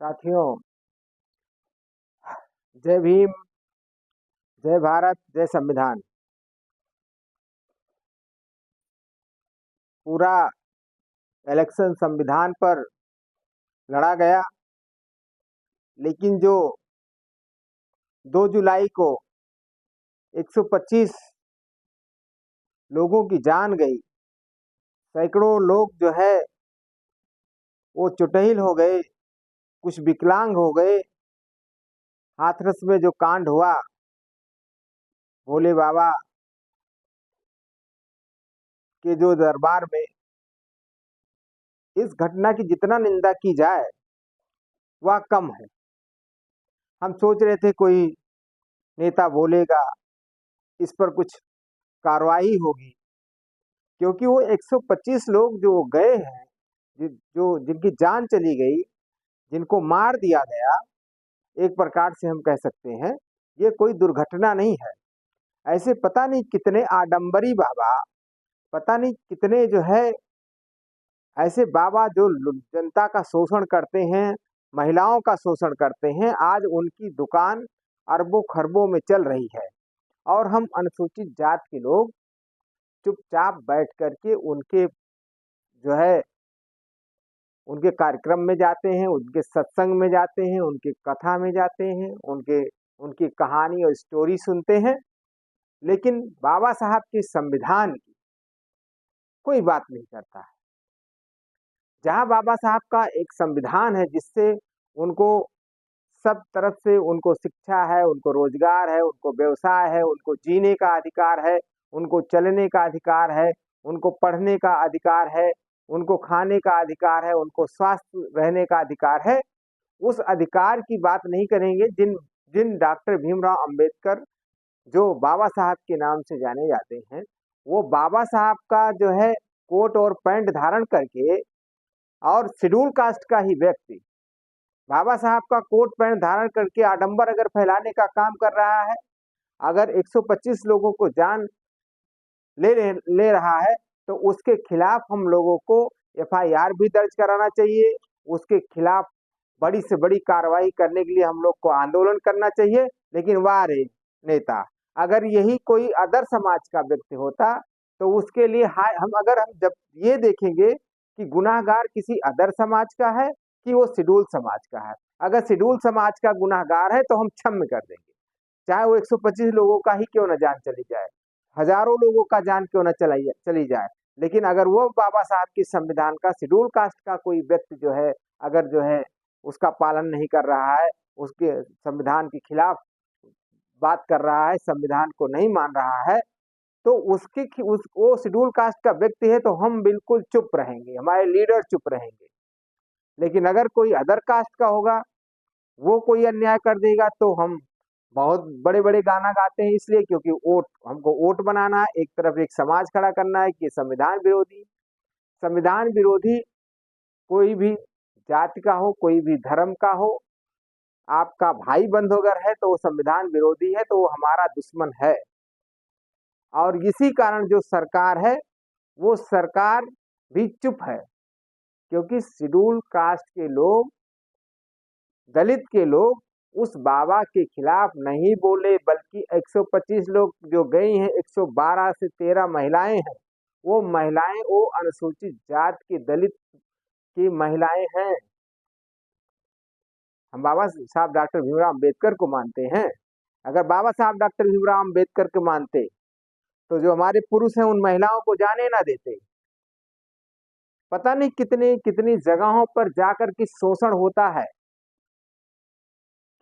साथियों, जय भीम, जय भारत, जय संविधान। पूरा इलेक्शन संविधान पर लड़ा गया, लेकिन जो 2 जुलाई को 125 लोगों की जान गई, सैकड़ों लोग जो है वो चुटहिल हो गए, कुछ विकलांग हो गए। हाथरस में जो कांड हुआ, भोले बाबा के जो दरबार में, इस घटना की जितना निंदा की जाए वह कम है। हम सोच रहे थे कोई नेता बोलेगा, इस पर कुछ कार्रवाई होगी, क्योंकि वो 125 लोग जो गए हैं, जो जिनकी जान चली गई, जिनको मार दिया गया, एक प्रकार से हम कह सकते हैं ये कोई दुर्घटना नहीं है। ऐसे पता नहीं कितने आडंबरी बाबा, पता नहीं कितने जो है ऐसे बाबा जो जनता का शोषण करते हैं, महिलाओं का शोषण करते हैं, आज उनकी दुकान अरबों खरबों में चल रही है। और हम अनुसूचित जात के लोग चुपचाप बैठ करके उनके जो है उनके कार्यक्रम में जाते हैं, उनके सत्संग में जाते हैं, उनके कथा में जाते हैं, उनके उनकी कहानी और स्टोरी सुनते हैं, लेकिन बाबा साहब के संविधान की कोई बात नहीं करता है। जहां बाबा साहब का एक संविधान है जिससे उनको सब तरफ से उनको शिक्षा है, उनको रोजगार है, उनको व्यवसाय है, उनको जीने का अधिकार है, उनको चलने का अधिकार है, उनको पढ़ने का अधिकार है, उनको खाने का अधिकार है, उनको स्वस्थ रहने का अधिकार है। उस अधिकार की बात नहीं करेंगे जिन जिन डॉक्टर भीमराव अंबेडकर जो बाबा साहब के नाम से जाने जाते हैं, वो बाबा साहब का जो है कोट और पैंट धारण करके, और शेड्यूल कास्ट का ही व्यक्ति बाबा साहब का कोट पैंट धारण करके आडंबर अगर फैलाने का काम कर रहा है, अगर 125 लोगों को जान ले रहा है, तो उसके खिलाफ हम लोगों को एफआईआर भी दर्ज कराना चाहिए। उसके खिलाफ बड़ी से बड़ी कार्रवाई करने के लिए हम लोग को आंदोलन करना चाहिए। लेकिन वाह रे नेता, अगर यही कोई अदर समाज का व्यक्ति होता तो उसके लिए हम जब ये देखेंगे कि गुनाहगार किसी अदर समाज का है कि वो शेड्यूल समाज का है, अगर शेड्यूल समाज का गुनाहगार है तो हम क्षम्य कर देंगे, चाहे वो 125 लोगों का ही क्यों न जान चली जाए, हजारों लोगों का जान क्यों न चली जाए। लेकिन अगर वो बाबा साहब की संविधान का शेड्यूल कास्ट का कोई व्यक्ति जो है, अगर जो है उसका पालन नहीं कर रहा है, उसके संविधान के खिलाफ बात कर रहा है, संविधान को नहीं मान रहा है, तो वो शेड्यूल कास्ट का व्यक्ति है तो हम बिल्कुल चुप रहेंगे, हमारे लीडर चुप रहेंगे। लेकिन अगर कोई अदर कास्ट का होगा, वो कोई अन्याय कर देगा, तो हम बहुत बड़े बड़े गाना गाते हैं, इसलिए क्योंकि वोट हमको वोट बनाना है, एक तरफ एक समाज खड़ा करना है कि संविधान विरोधी कोई भी जाति का हो, कोई भी धर्म का हो, आपका भाई बंधु अगर है तो वो संविधान विरोधी है, तो वो हमारा दुश्मन है। और इसी कारण जो सरकार है, वो सरकार भी चुप है, क्योंकि शेड्यूल कास्ट के लोग, दलित के लोग उस बाबा के खिलाफ नहीं बोले, बल्कि 125 लोग जो गई हैं, 112 से 13 महिलाएं हैं, वो महिलाएं वो अनुसूचित जात की दलित की महिलाएं हैं। हम बाबा साहब डॉक्टर भीमराव अंबेडकर को मानते हैं। अगर बाबा साहब डॉक्टर भीमराव अंबेडकर को मानते तो जो हमारे पुरुष हैं उन महिलाओं को जाने ना देते। पता नहीं कितनी कितनी जगहों पर जाकर के शोषण होता है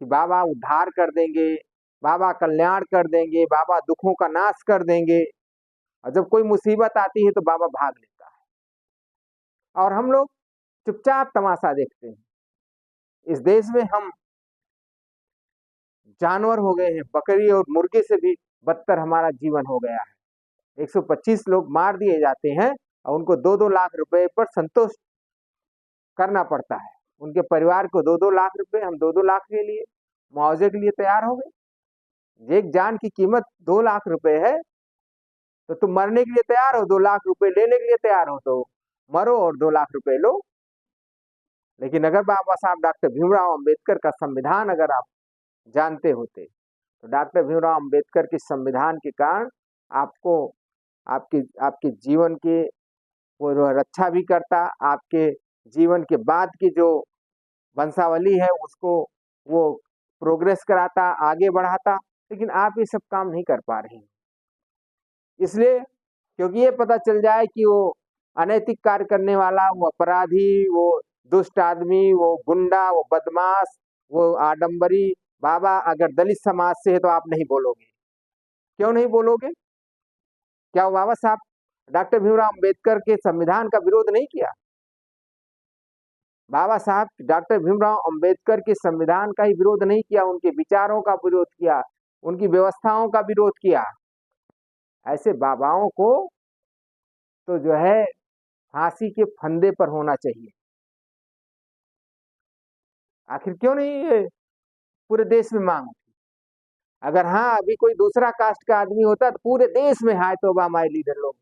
कि बाबा उद्धार कर देंगे, बाबा कल्याण कर देंगे, बाबा दुखों का नाश कर देंगे, और जब कोई मुसीबत आती है तो बाबा भाग लेता है और हम लोग चुपचाप तमाशा देखते हैं। इस देश में हम जानवर हो गए हैं, बकरी और मुर्गे से भी बदतर हमारा जीवन हो गया है। 125 लोग मार दिए जाते हैं और उनको 2-2 लाख रुपए पर संतोष करना पड़ता है। उनके परिवार को 2-2 लाख रुपए, हम 2-2 लाख के लिए मुआवजे के लिए तैयार हो गए। एक जान की कीमत 2 लाख रुपए है, तो तुम मरने के लिए तैयार हो, 2 लाख रुपए लेने के लिए तैयार हो, तो मरो और 2 लाख रुपए लो। लेकिन अगर बाबा साहब डॉक्टर भीमराव अंबेडकर का संविधान अगर आप जानते होते तो डॉक्टर भीमराव अंबेडकर के संविधान के कारण आपको आपके आपके जीवन के वो रक्षा भी करता, आपके जीवन के बाद की जो वंशावली है उसको वो प्रोग्रेस कराता, आगे बढ़ाता। लेकिन आप ये सब काम नहीं कर पा रहे हैं, इसलिए क्योंकि ये पता चल जाए कि वो अनैतिक कार्य करने वाला, वो अपराधी, वो दुष्ट आदमी, वो गुंडा, वो बदमाश, वो आडंबरी बाबा अगर दलित समाज से है तो आप नहीं बोलोगे। क्यों नहीं बोलोगे? क्या वो बाबा साहब डॉक्टर भीमराव अंबेडकर के संविधान का विरोध नहीं किया? बाबा साहब डॉक्टर भीमराव अंबेडकर के संविधान का ही विरोध नहीं किया, उनके विचारों का विरोध किया, उनकी व्यवस्थाओं का विरोध किया। ऐसे बाबाओं को तो जो है फांसी के फंदे पर होना चाहिए। आखिर क्यों नहीं ये पूरे देश में मांग उठी? अगर हाँ अभी कोई दूसरा कास्ट का आदमी होता तो पूरे देश में हाय तौबा माय लीडर लोग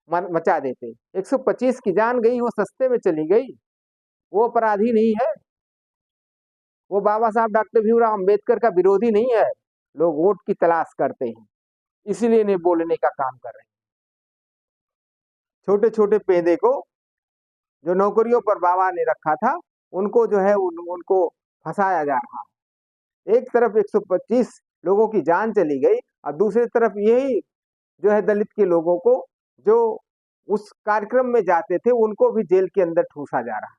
मचा देते। 125 की जान गई, वो सस्ते में चली गई, वो अपराधी नहीं है, वो बाबा साहब डॉक्टर भीमराव अंबेडकर का विरोधी नहीं है। लोग वोट की तलाश करते हैं, इसीलिए नहीं बोलने का काम कर रहे हैं। छोटे छोटे पेदे को जो नौकरियों पर बाबा ने रखा था उनको जो है उनको फंसाया जा रहा है। एक तरफ 125 लोगों की जान चली गई और दूसरी तरफ यही जो है दलित के लोगों को जो उस कार्यक्रम में जाते थे उनको भी जेल के अंदर ठूसा जा रहा है।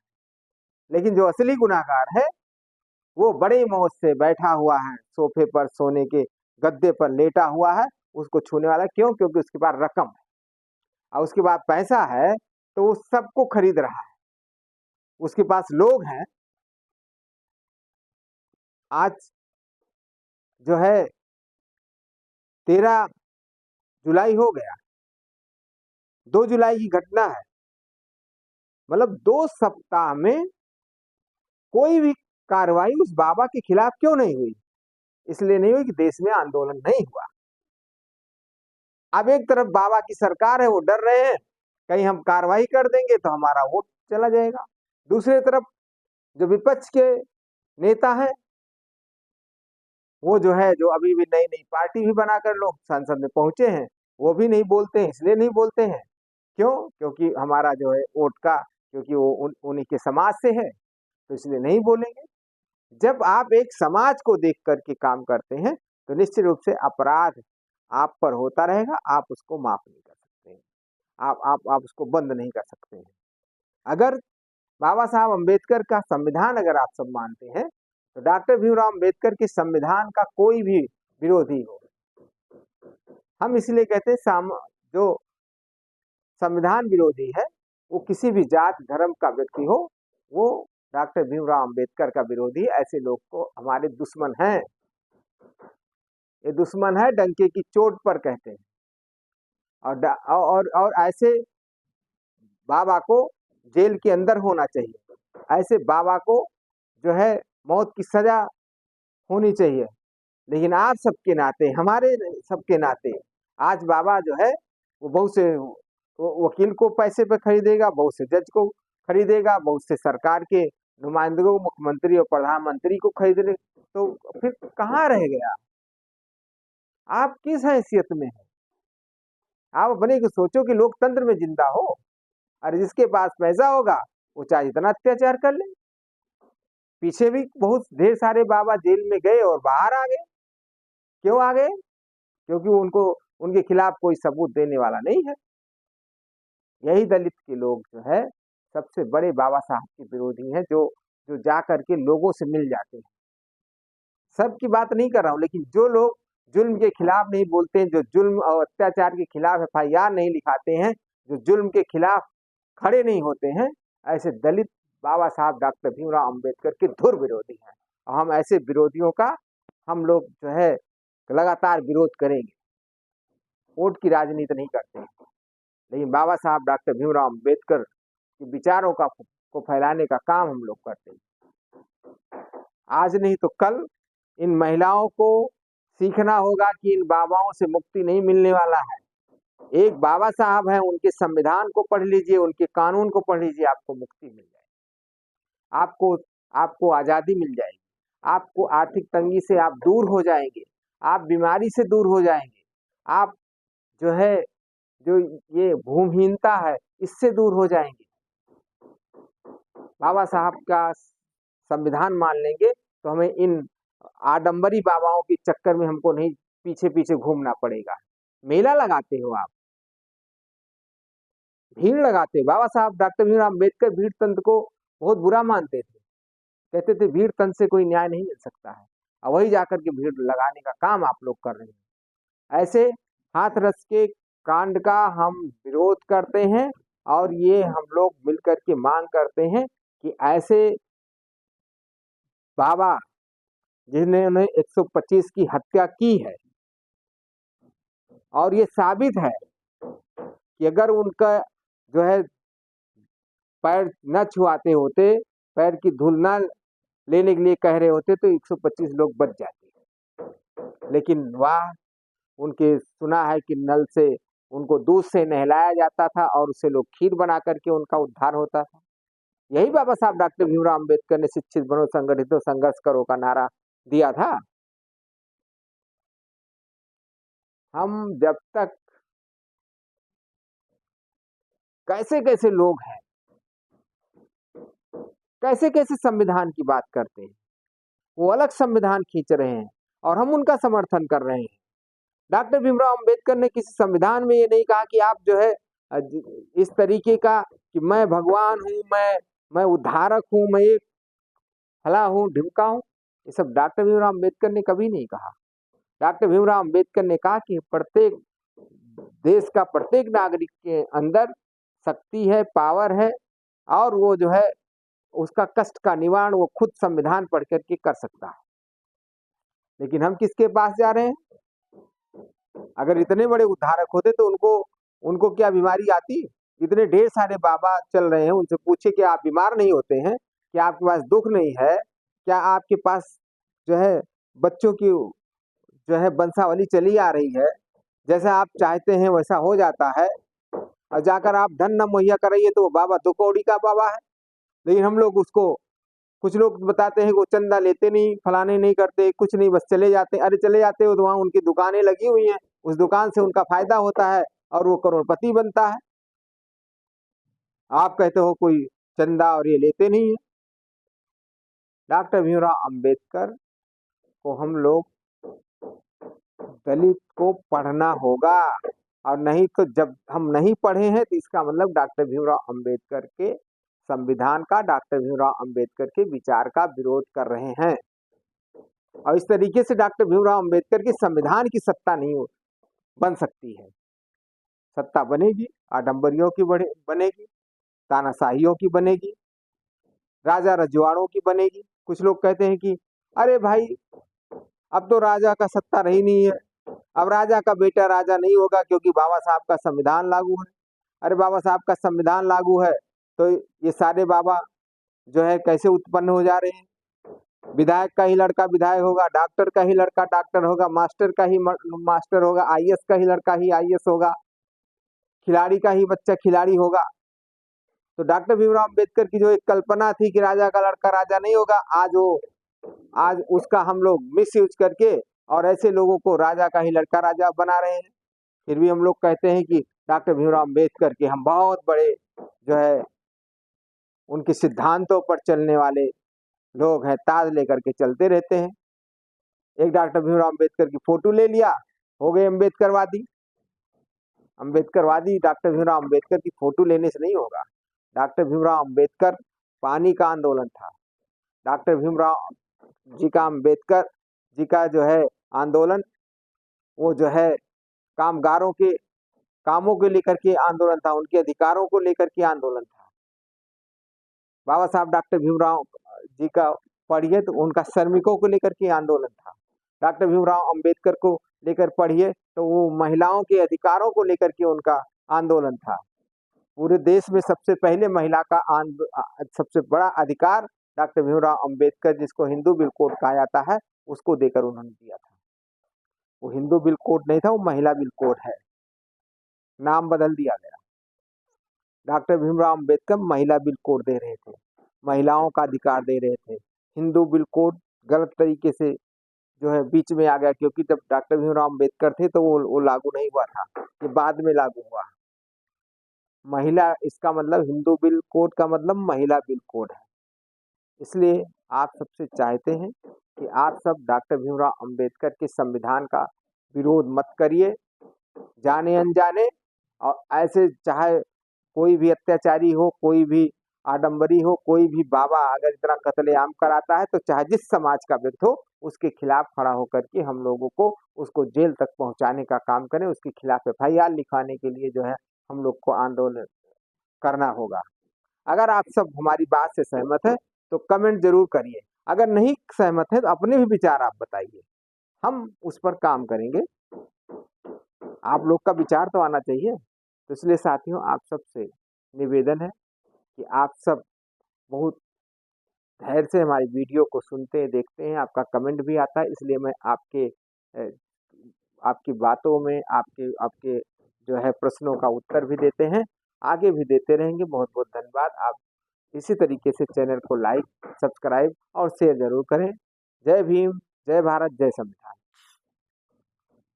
लेकिन जो असली गुनाहगार है वो बड़े मौज से बैठा हुआ है, सोफे पर सोने के गद्दे पर लेटा हुआ है, उसको छूने वाला क्यों? क्योंकि उसके पास रकम है और उसके पास पैसा है तो वो सबको खरीद रहा है, उसके पास लोग हैं। आज जो है 13 जुलाई हो गया, 2 जुलाई की घटना है, मतलब 2 सप्ताह में कोई भी कार्रवाई उस बाबा के खिलाफ क्यों नहीं हुई? इसलिए नहीं हुई कि देश में आंदोलन नहीं हुआ। अब एक तरफ बाबा की सरकार है, वो डर रहे हैं कहीं हम कार्रवाई कर देंगे तो हमारा वोट चला जाएगा। दूसरी तरफ जो विपक्ष के नेता हैं वो जो है जो अभी भी नई नई पार्टी भी बनाकर लोग संसद में पहुंचे हैं, वो भी नहीं बोलते हैं। इसलिए नहीं बोलते हैं क्यों? क्योंकि हमारा जो है वोट का, क्योंकि वो उन्हीं के समाज से है तो इसलिए नहीं बोलेंगे। जब आप एक समाज को देख करके काम करते हैं तो निश्चित रूप से अपराध आप पर होता रहेगा, आप उसको माफ नहीं कर सकते हैं, आप उसको बंद नहीं कर सकते हैं। अगर बाबा साहब अंबेडकर का संविधान अगर आप सब मानते हैं तो डॉक्टर भीमराव अंबेडकर के संविधान का कोई भी विरोधी हो, हम इसलिए कहते हैं जो संविधान विरोधी है वो किसी भी जात धर्म का व्यक्ति हो, वो डॉक्टर भीमराव अंबेडकर का विरोधी। ऐसे लोग को हमारे दुश्मन हैं, ये दुश्मन है डंके की चोट पर कहते हैं। और ऐसे बाबा को जेल के अंदर होना चाहिए, ऐसे बाबा को जो है मौत की सजा होनी चाहिए। लेकिन आप सबके नाते, हमारे सबके नाते आज बाबा जो है वो बहुत से वकील को पैसे पे खरीदेगा, बहुत से जज को खरीदेगा, बहुत से सरकार के नुमाइंदों, मुख्यमंत्री और प्रधानमंत्री को खरीद ले, तो फिर कहाँ रह गया? आप किस हैसियत में है? आप अपने को सोचो कि लोकतंत्र में जिंदा हो, और जिसके पास पैसा होगा वो चाहे इतना अत्याचार कर ले। पीछे भी बहुत ढेर सारे बाबा जेल में गए और बाहर आ गए। क्यों आ गए? क्योंकि उनको उनके खिलाफ कोई सबूत देने वाला नहीं है। यही दलित के लोग जो है सबसे बड़े बाबा साहब के विरोधी हैं, जो जो जा करके लोगों से मिल जाते हैं। सबकी बात नहीं कर रहा हूं, लेकिन जो लोग जुल्म के खिलाफ नहीं बोलते हैं, जो जुल्म और अत्याचार के खिलाफ FIR नहीं लिखाते हैं, जो जुल्म के खिलाफ खड़े नहीं होते हैं, ऐसे दलित बाबा साहब डॉक्टर भीमराव अंबेडकर के धुर विरोधी हैं। और हम ऐसे विरोधियों का हम लोग जो है लगातार विरोध करेंगे। वोट की राजनीति नहीं करते हैं, लेकिन बाबा साहब डॉक्टर भीमराव अंबेडकर के विचारों को फैलाने का काम हम लोग करते हैं। आज नहीं तो कल इन महिलाओं को सीखना होगा कि इन बाबाओं से मुक्ति नहीं मिलने वाला है। एक बाबा साहब हैं, उनके संविधान को पढ़ लीजिए, उनके कानून को पढ़ लीजिए, आपको मुक्ति मिल जाए। आपको आपको आज़ादी मिल जाएगी, आपको आर्थिक तंगी से आप दूर हो जाएंगे, आप बीमारी से दूर हो जाएंगे, आप जो है जो ये भूमिहीनता है इससे दूर हो जाएंगे। बाबा साहब का संविधान मान लेंगे तो हमें इन आडंबरी बाबाओं के चक्कर में हमको नहीं पीछे पीछे घूमना पड़ेगा। मेला लगाते हो आप, भीड़ लगाते हो। बाबा साहब डॉक्टर भीमराव अम्बेडकर भीड़ तंत्र को बहुत बुरा मानते थे, कहते थे भीड़ तंत्र से कोई न्याय नहीं मिल सकता है, और वही जाकर के भीड़ लगाने का काम आप लोग कर रहे हैं। ऐसे हाथरस के कांड का हम विरोध करते हैं, और ये हम लोग मिलकर के मांग करते हैं कि ऐसे बाबा जिन्होंने 125 की हत्या की है, और ये साबित है कि अगर उनका जो है पैर न छुआते होते, पैर की धूल न लेने के लिए कह रहे होते, तो 125 लोग बच जाते। लेकिन वाह, उनके सुना है कि नल से उनको दूध से नहलाया जाता था और उससे लोग खीर बना करके उनका उद्धार होता था। यही बाबा साहब डॉक्टर भीमराव अम्बेडकर ने शिक्षित बनो, संगठित हो, संघर्ष करो का नारा दिया था। हम जब तक कैसे कैसे लोग हैं, कैसे कैसे संविधान की बात करते हैं, वो अलग संविधान खींच रहे हैं और हम उनका समर्थन कर रहे हैं। डॉक्टर भीमराव अम्बेडकर ने किसी संविधान में ये नहीं कहा कि आप जो है इस तरीके का कि मैं भगवान हूँ, मैं उद्धारक हूँ, मैं एक फला हूँ, ढिमका हूँ। ये सब डॉक्टर भीमराव अम्बेडकर ने कभी नहीं कहा। डॉक्टर भीमराव अम्बेडकर ने कहा कि प्रत्येक देश का प्रत्येक नागरिक के अंदर शक्ति है, पावर है, और वो जो है उसका कष्ट का निवारण वो खुद संविधान पढ़ करके कर सकता है। लेकिन हम किसके पास जा रहे हैं? अगर इतने बड़े उद्धारक होते तो उनको उनको क्या बीमारी आती? इतने ढेर सारे बाबा चल रहे हैं, उनसे पूछे कि आप बीमार नहीं होते हैं? क्या आपके पास दुख नहीं है? क्या आपके पास जो है बच्चों की जो है वंशावली चली आ रही है, जैसा आप चाहते हैं वैसा हो जाता है, और जाकर आप धन न मुहैया कराइए तो वो बाबा दो कौड़ी का बाबा है। लेकिन हम लोग उसको, कुछ लोग बताते हैं वो चंदा लेते नहीं, फलाने नहीं करते, कुछ नहीं, बस चले जाते। अरे चले जाते हो तो वहां उनकी दुकानें लगी हुई हैं, उस दुकान से उनका फायदा होता है और वो करोड़पति बनता है। आप कहते हो कोई चंदा और ये लेते नहीं है। डॉक्टर भीमराव अंबेडकर को हम लोग दलित को पढ़ना होगा, और नहीं तो जब हम नहीं पढ़े हैं तो इसका मतलब डॉक्टर भीमराव अंबेडकर के संविधान का, डॉक्टर भीमराव अंबेडकर के विचार का विरोध कर रहे हैं। और इस तरीके से डॉक्टर भीमराव अंबेडकर के संविधान की सत्ता नहीं बन सकती है। सत्ता बनेगी आडंबरियों की बनेगी, तानाशाहियों की बनेगी, राजा रजवाड़ों की बनेगी। कुछ लोग कहते हैं कि अरे भाई अब तो राजा का सत्ता रही नहीं है, अब राजा का बेटा राजा नहीं होगा क्योंकि बाबा साहब का संविधान लागू है। अरे बाबा साहब का संविधान लागू है तो ये सारे बाबा जो है कैसे उत्पन्न हो जा रहे हैं? विधायक का ही लड़का विधायक होगा, डॉक्टर का ही लड़का डॉक्टर होगा, मास्टर का ही मास्टर होगा, आईएएस का ही लड़का ही आईएएस होगा, खिलाड़ी का ही बच्चा खिलाड़ी होगा। तो डॉक्टर भीमराव अम्बेडकर की जो एक कल्पना थी कि राजा का लड़का राजा नहीं होगा, आज उसका हम लोग मिस यूज करके और ऐसे लोगों को राजा का ही लड़का राजा बना रहे हैं। फिर भी हम लोग कहते हैं कि डॉक्टर भीमराव अम्बेडकर के हम बहुत बड़े जो है उनके सिद्धांतों पर चलने वाले लोग हैं, ताज लेकर के चलते रहते हैं। एक डॉक्टर भीमराव अम्बेडकर की फोटो ले लिया, हो गए अम्बेडकरवादी। अम्बेडकरवादी डॉक्टर भीमराव अम्बेडकर की फोटो लेने से नहीं होगा। डॉक्टर भीमराव अम्बेडकर पानी का आंदोलन था। डॉक्टर भीमराव जी का अम्बेडकर जी का जो है आंदोलन, वो जो है कामगारों के कामों को लेकर के आंदोलन था, उनके अधिकारों को लेकर के आंदोलन था। बाबा साहब डॉक्टर भीमराव जी का पढ़िए तो उनका श्रमिकों को लेकर के आंदोलन था। डॉक्टर भीमराव अंबेडकर को लेकर पढ़िए तो वो महिलाओं के अधिकारों को लेकर के उनका आंदोलन था। पूरे देश में सबसे पहले महिला का सबसे बड़ा अधिकार डॉक्टर भीमराव अंबेडकर, जिसको हिंदू बिल कोड कहा जाता है, उसको देकर उन्होंने दिया था। वो हिंदू बिल कोड नहीं था, वो महिला बिल कोड है, नाम बदल दिया गया। डॉक्टर भीमराव अंबेडकर महिला बिल कोड दे रहे थे। महिलाओं का अधिकार दे रहे थे। हिंदू बिल कोड गलत तरीके से जो है बीच में आ गया, क्योंकि जब डॉक्टर भीमराव अम्बेडकर थे तो वो लागू नहीं हुआ था, ये बाद में लागू हुआ। महिला, इसका मतलब हिंदू बिल कोड का मतलब महिला बिल कोड है। इसलिए आप सबसे चाहते हैं कि आप सब डॉक्टर भीमराव अंबेडकर के संविधान का विरोध मत करिए जाने अनजाने। और ऐसे चाहे कोई भी अत्याचारी हो, कोई भी आडंबरी हो, कोई भी बाबा अगर इतना कत्लेआम कराता है तो चाहे जिस समाज का व्यक्ति हो, उसके खिलाफ खड़ा होकर के हम लोगों को उसको जेल तक पहुंचाने का काम करें। उसके खिलाफ एफआईआर लिखवाने के लिए जो है हम लोग को आंदोलन करना होगा। अगर आप सब हमारी बात से सहमत है तो कमेंट जरूर करिए। अगर नहीं सहमत है तो अपने भी विचार आप बताइए, हम उस पर काम करेंगे। आप लोग का विचार तो आना चाहिए। तो इसलिए साथियों, आप सबसे निवेदन है कि आप सब बहुत धैर्य से हमारी वीडियो को सुनते हैं, देखते हैं। आपका कमेंट भी आता है, इसलिए मैं आपकी बातों में आपके आपके जो है प्रश्नों का उत्तर भी देते हैं, आगे भी देते रहेंगे। बहुत बहुत धन्यवाद। आप इसी तरीके से चैनल को लाइक, सब्सक्राइब और शेयर जरूर करें। जय भीम, जय भारत, जय संविधान।